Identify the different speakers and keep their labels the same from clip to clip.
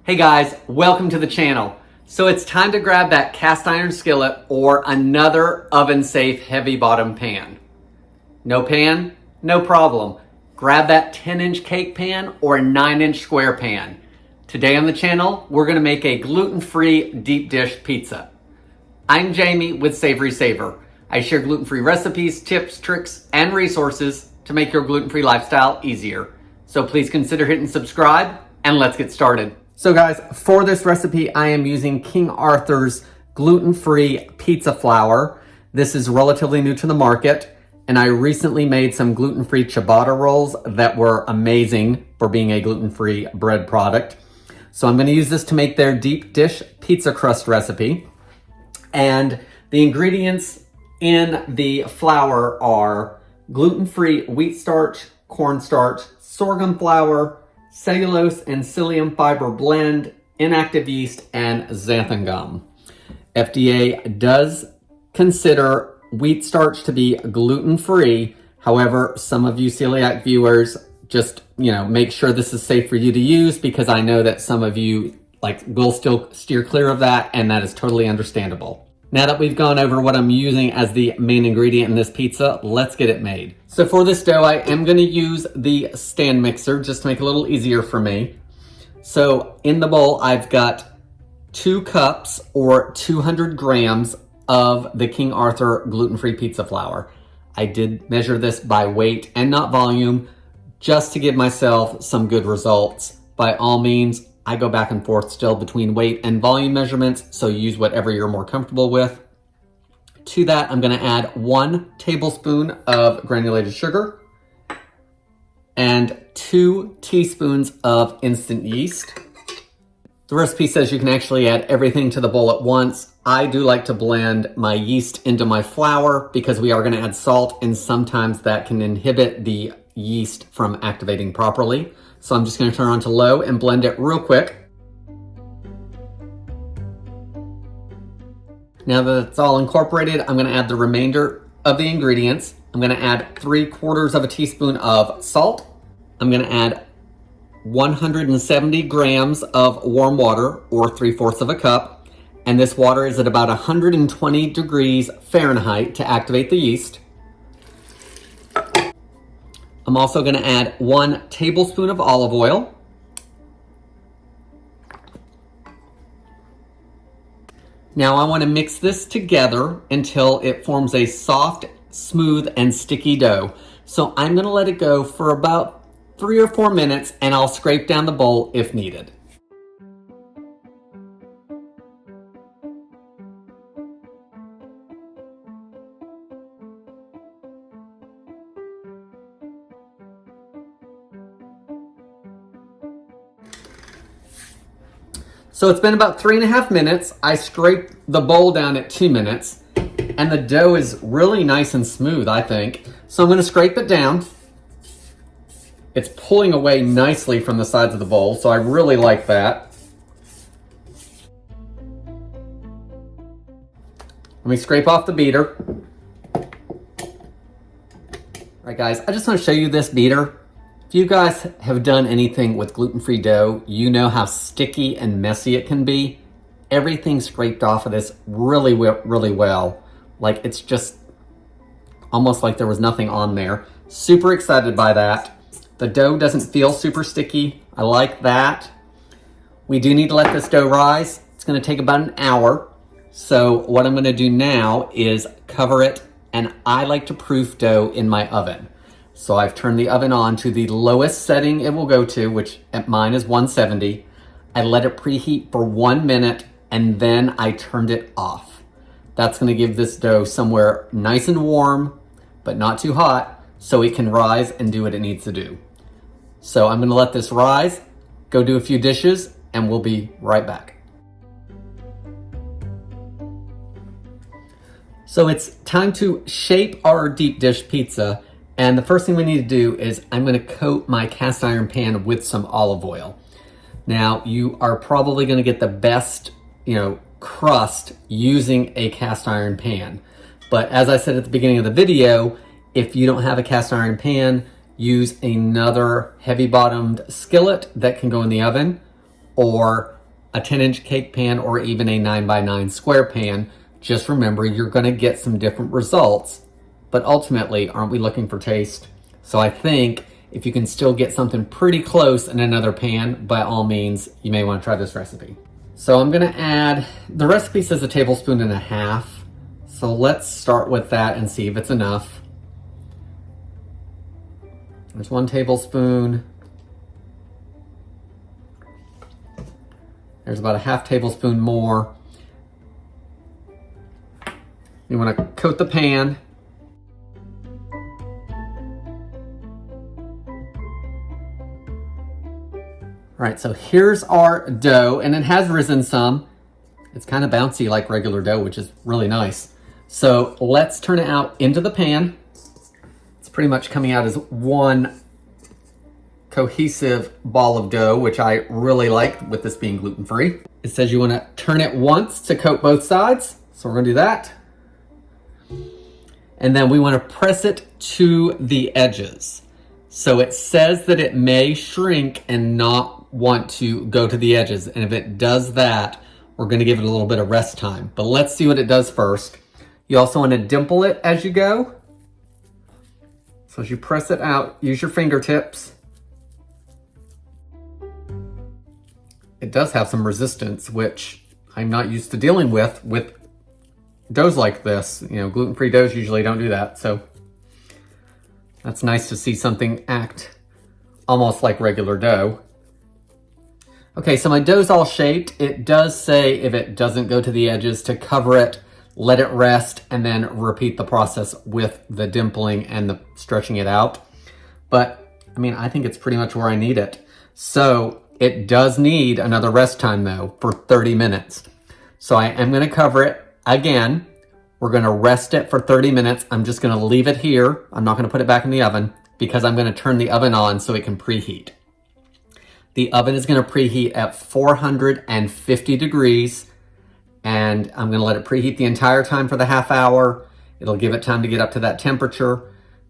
Speaker 1: Hey guys, welcome to the channel. So it's time to grab that cast iron skillet or another oven-safe heavy bottom pan. No pan? No problem. Grab that 10-inch cake pan or a 9-inch square pan. Today on the channel, we're gonna make a gluten-free deep dish pizza. I'm Jamie with SavorySaver. I share gluten-free recipes, tips, tricks, and resources to make your gluten-free lifestyle easier. So please consider hitting subscribe and let's get started. So guys, for this recipe, I am using King Arthur's gluten-free pizza flour. This is relatively new to the market, and I recently made some gluten-free ciabatta rolls that were amazing for being a gluten-free bread product. So I'm gonna use this to make their deep dish pizza crust recipe. And the ingredients in the flour are gluten-free wheat starch, cornstarch, sorghum flour, cellulose and psyllium fiber blend, inactive yeast, and xanthan gum. FDA does consider wheat starch to be gluten-free. However, some of you celiac viewers just, make sure this is safe for you to use, because I know that some of you will still steer clear of that, and that is totally understandable. Now that we've gone over what I'm using as the main ingredient in this pizza, let's get it made. So for this dough, I am gonna use the stand mixer just to make it a little easier for me. So in the bowl, I've got 2 cups or 200 grams of the King Arthur gluten-free pizza flour. I did measure this by weight and not volume, just to give myself some good results. By all means, I go back and forth still between weight and volume measurements, so use whatever you're more comfortable with. To that, I'm gonna add 1 tablespoon of granulated sugar and 2 teaspoons of instant yeast. The recipe says you can actually add everything to the bowl at once. I do like to blend my yeast into my flour because we are gonna add salt, and sometimes that can inhibit the yeast from activating properly. So I'm just gonna turn it on to low and blend it real quick. Now that it's all incorporated, I'm gonna add the remainder of the ingredients. I'm gonna add 3/4 of a teaspoon of salt. I'm gonna add 170 grams of warm water, or 3/4 of a cup. And this water is at about 120 degrees Fahrenheit to activate the yeast. I'm also gonna add 1 tablespoon of olive oil. Now I wanna mix this together until it forms a soft, smooth, and sticky dough. So I'm gonna let it go for about 3 or 4 minutes, and I'll scrape down the bowl if needed. So it's been about 3.5 minutes. I scraped the bowl down at 2 minutes, and the dough is really nice and smooth, I think. So I'm gonna scrape it down. It's pulling away nicely from the sides of the bowl, so I really like that. Let me scrape off the beater. All right, guys, I just wanna show you this beater. If you guys have done anything with gluten-free dough, you know how sticky and messy it can be. Everything scraped off of this really well. Like, it's just almost like there was nothing on there. Super excited by that. The dough doesn't feel super sticky. I like that. We do need to let this dough rise. It's gonna take about an hour. So what I'm gonna do now is cover it, and I like to proof dough in my oven. So I've turned the oven on to the lowest setting it will go to, which at mine is 170. I let it preheat for 1 minute, and then I turned it off. That's gonna give this dough somewhere nice and warm, but not too hot, so it can rise and do what it needs to do. So I'm gonna let this rise, go do a few dishes, and we'll be right back. So it's time to shape our deep dish pizza. And the first thing we need to do is I'm gonna coat my cast iron pan with some olive oil. Now, you are probably gonna get the best, crust using a cast iron pan. But as I said at the beginning of the video, if you don't have a cast iron pan, use another heavy bottomed skillet that can go in the oven, or a 10-inch cake pan, or even a 9x9 square pan. Just remember, you're gonna get some different results, but ultimately, aren't we looking for taste? So I think if you can still get something pretty close in another pan, by all means, you may wanna try this recipe. So I'm gonna add, the recipe says 1.5 tablespoons. So let's start with that and see if it's enough. There's 1 tablespoon. There's about 1/2 tablespoon more. You want to coat the pan. All right, so here's our dough, and it has risen some. It's kind of bouncy like regular dough, which is really nice. So let's turn it out into the pan. It's pretty much coming out as one cohesive ball of dough, which I really like with this being gluten-free. It says you want to turn it once to coat both sides. So we're going to do that. And then we want to press it to the edges. So it says that it may shrink and not want to go to the edges. And if it does that, we're going to give it a little bit of rest time. But let's see what it does first. You also want to dimple it as you go. So as you press it out, use your fingertips. It does have some resistance, which I'm not used to dealing with doughs like this. You know, gluten-free doughs usually don't do that. So that's nice to see something act almost like regular dough. Okay, so my dough's all shaped. It does say if it doesn't go to the edges to cover it, let it rest, and then repeat the process with the dimpling and the stretching it out. But I mean, I think it's pretty much where I need it. So it does need another rest time though for 30 minutes. So I am gonna cover it again. We're gonna rest it for 30 minutes. I'm just gonna leave it here. I'm not gonna put it back in the oven because I'm gonna turn the oven on so it can preheat. The oven is gonna preheat at 450 degrees, and I'm gonna let it preheat the entire time for the half hour. It'll give it time to get up to that temperature.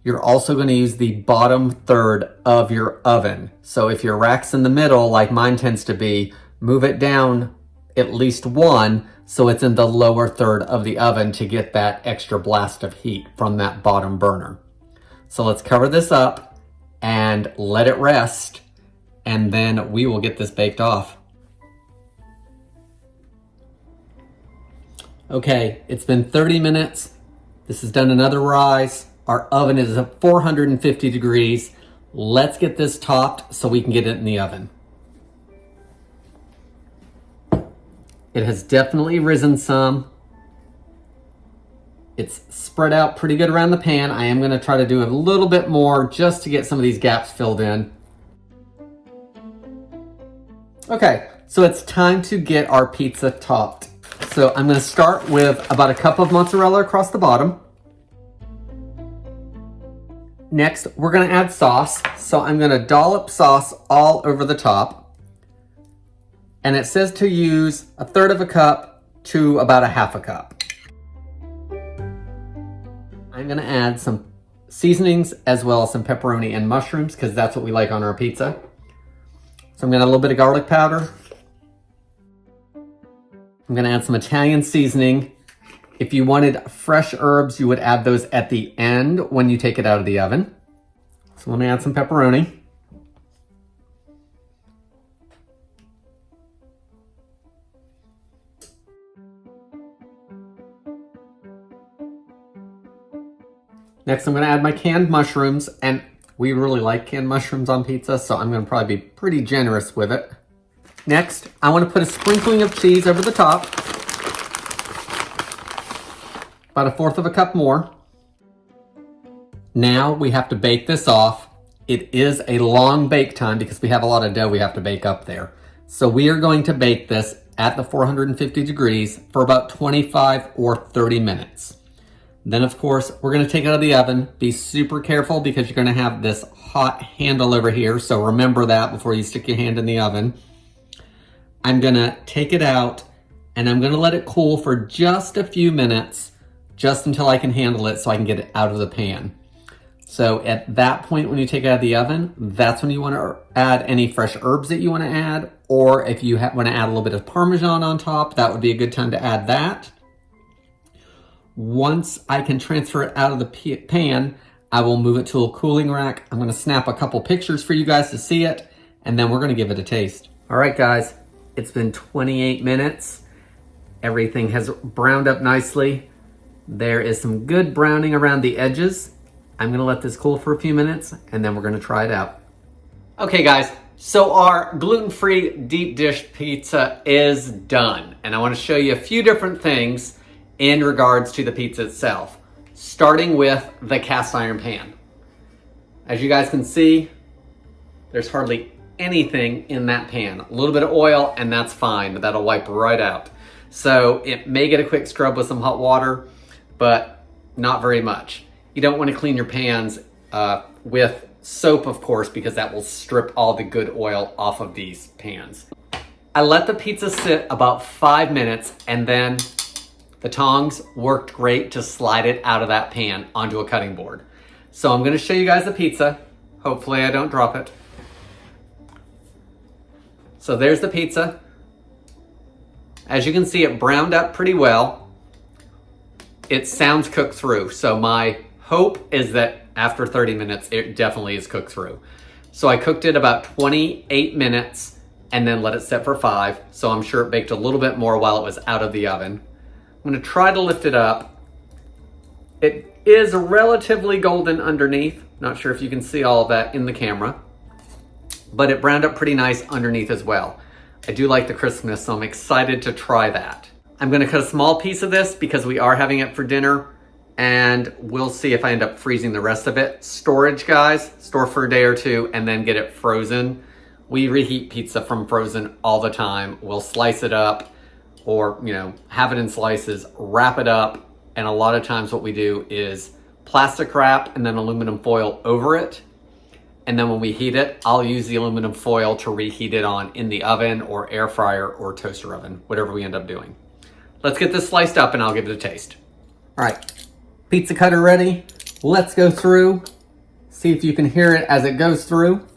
Speaker 1: You're also gonna use the bottom third of your oven. So if your rack's in the middle, like mine tends to be, move it down at least one so it's in the lower third of the oven to get that extra blast of heat from that bottom burner. So let's cover this up and let it rest, and then we will get this baked off. Okay, it's been 30 minutes. This has done another rise. Our oven is at 450 degrees. Let's get this topped so we can get it in the oven. It has definitely risen some. It's spread out pretty good around the pan. I am gonna try to do a little bit more just to get some of these gaps filled in. Okay, so it's time to get our pizza topped. So I'm gonna start with about a cup of mozzarella across the bottom. Next, we're gonna add sauce. So I'm gonna dollop sauce all over the top. And it says to use 1/3 cup to about 1/2 cup. I'm gonna add some seasonings as well as some pepperoni and mushrooms because that's what we like on our pizza. So I'm gonna add a little bit of garlic powder. I'm gonna add some Italian seasoning. If you wanted fresh herbs, you would add those at the end when you take it out of the oven. So let me add some pepperoni. Next, I'm gonna add my canned mushrooms, and we really like canned mushrooms on pizza, so I'm gonna probably be pretty generous with it. Next, I wanna put a sprinkling of cheese over the top. About 1/4 cup more. Now we have to bake this off. It is a long bake time because we have a lot of dough we have to bake up there. So we are going to bake this at the 450 degrees for about 25 or 30 minutes. Then of course, we're gonna take it out of the oven. Be super careful because you're gonna have this hot handle over here. So remember that before you stick your hand in the oven. I'm gonna take it out and I'm gonna let it cool for just a few minutes, just until I can handle it so I can get it out of the pan. So at that point, when you take it out of the oven, that's when you wanna add any fresh herbs that you wanna add, or if you want to add a little bit of Parmesan on top, that would be a good time to add that. Once I can transfer it out of the pan, I will move it to a cooling rack. I'm gonna snap a couple pictures for you guys to see it, and then we're gonna give it a taste. All right, guys, it's been 28 minutes. Everything has browned up nicely. There is some good browning around the edges. I'm gonna let this cool for a few minutes, and then we're gonna try it out. Okay, guys, so our gluten-free deep dish pizza is done, and I wanna show you a few different things in regards to the pizza itself, starting with the cast iron pan. As you guys can see, there's hardly anything in that pan. A little bit of oil and that's fine, but that'll wipe right out. So it may get a quick scrub with some hot water, but not very much. You don't want to clean your pans with soap, of course, because that will strip all the good oil off of these pans. I let the pizza sit about 5 minutes, and then the tongs worked great to slide it out of that pan onto a cutting board. So I'm going to show you guys the pizza. Hopefully I don't drop it. So there's the pizza. As you can see, it browned up pretty well. It sounds cooked through. So my hope is that after 30 minutes, it definitely is cooked through. So I cooked it about 28 minutes and then let it set for 5. So I'm sure it baked a little bit more while it was out of the oven. I'm gonna try to lift it up. It is relatively golden underneath. Not sure if you can see all of that in the camera, but it browned up pretty nice underneath as well. I do like the crispness, so I'm excited to try that. I'm gonna cut a small piece of this because we are having it for dinner, and we'll see if I end up freezing the rest of it. Storage, guys, store for a day or two and then get it frozen. We reheat pizza from frozen all the time. We'll slice it up, or have it in slices, wrap it up, and a lot of times what we do is plastic wrap and then aluminum foil over it. And then when we heat it, I'll use the aluminum foil to reheat it on in the oven or air fryer or toaster oven, whatever we end up doing. Let's get this sliced up and I'll give it a taste. All right, pizza cutter ready. Let's go through, see if you can hear it as it goes through.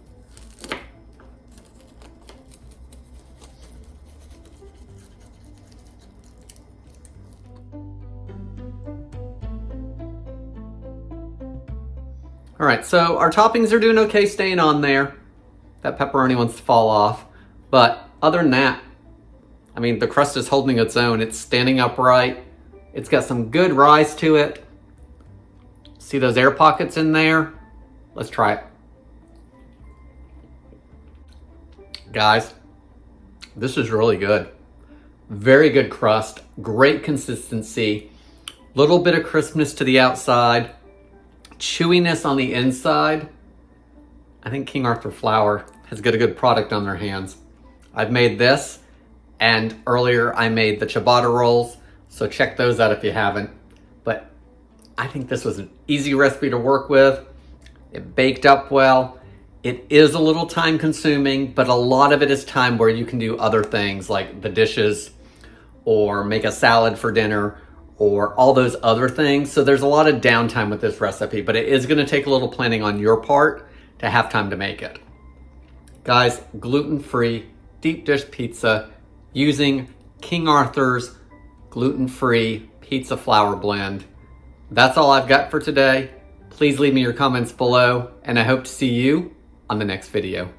Speaker 1: All right, so our toppings are doing okay staying on there. That pepperoni wants to fall off. But other than that, I mean, the crust is holding its own. It's standing upright. It's got some good rise to it. See those air pockets in there? Let's try it. Guys, this is really good. Very good crust, great consistency, little bit of crispness to the outside, chewiness on the inside. I think King Arthur Flour has got a good product on their hands. I've made this, and earlier I made the ciabatta rolls, so check those out if you haven't. But I think this was an easy recipe to work with. It baked up well. It is a little time consuming, but a lot of it is time where you can do other things like the dishes or make a salad for dinner or all those other things. So there's a lot of downtime with this recipe, but it is gonna take a little planning on your part to have time to make it. Guys, gluten-free deep dish pizza using King Arthur's gluten-free pizza flour blend. That's all I've got for today. Please leave me your comments below, and I hope to see you on the next video.